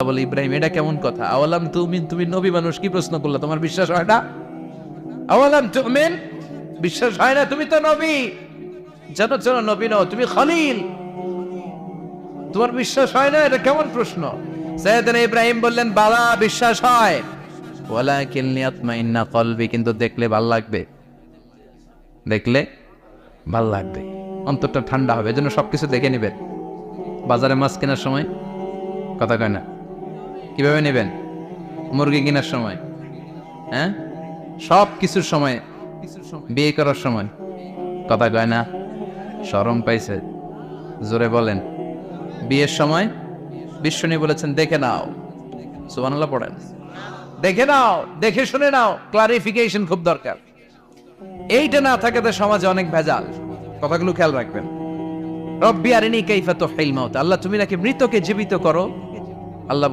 বলে ইব্রাহিম এটা কেমন কথা? আওয়ালাম তুমিন, তুমি নবী মানুষ কি প্রশ্ন করলা? তোমার বিশ্বাস হয় না? আওয়ালাম তুমিন, বিশ্বাস হয় না? তুমি তো নবী, জানো জানো নবী নও, তুমি খলিল, তোমার বিশ্বাস হয় না? এটা কেমন প্রশ্ন? সাইয়েদনা ইব্রাহিম বললেন বালা, বিশ্বাস হয়, ওয়ালাকিন লিয়াতমাইন্না কলবি, কিন্তু দেখলে ভাল লাগবে, দেখলে ভাল লাগবে, অন্তরটা ঠান্ডা হবে। এজন্য সবকিছু দেখে নেবেন। বাজারে মাছ কেনার সময় কথা কয় না, কিভাবে নেবেন? মুরগি কেনার সময়, হ্যাঁ, সব কিছুর সময়, বিয়ে করার সময় কথা কয় না, শরম পাইছে, জোরে বলেন। বিয়ের সময় বিশ্বনী বলেছেন দেখে নাও, সুবহানাল্লাহ পড়েন, দেখে নাও, দেখে শুনে নাও, ক্লারিফিকেশন খুব দরকার। এইটা না থাকাতে সমাজে অনেক ভেজাল। কথাগুলো খেয়াল রাখবেন। রব্বি আরিনি কাইফা তুহিল মাউত, আল্লাহ তুমি নাকি মৃতকে জীবিত করো। আল্লাহ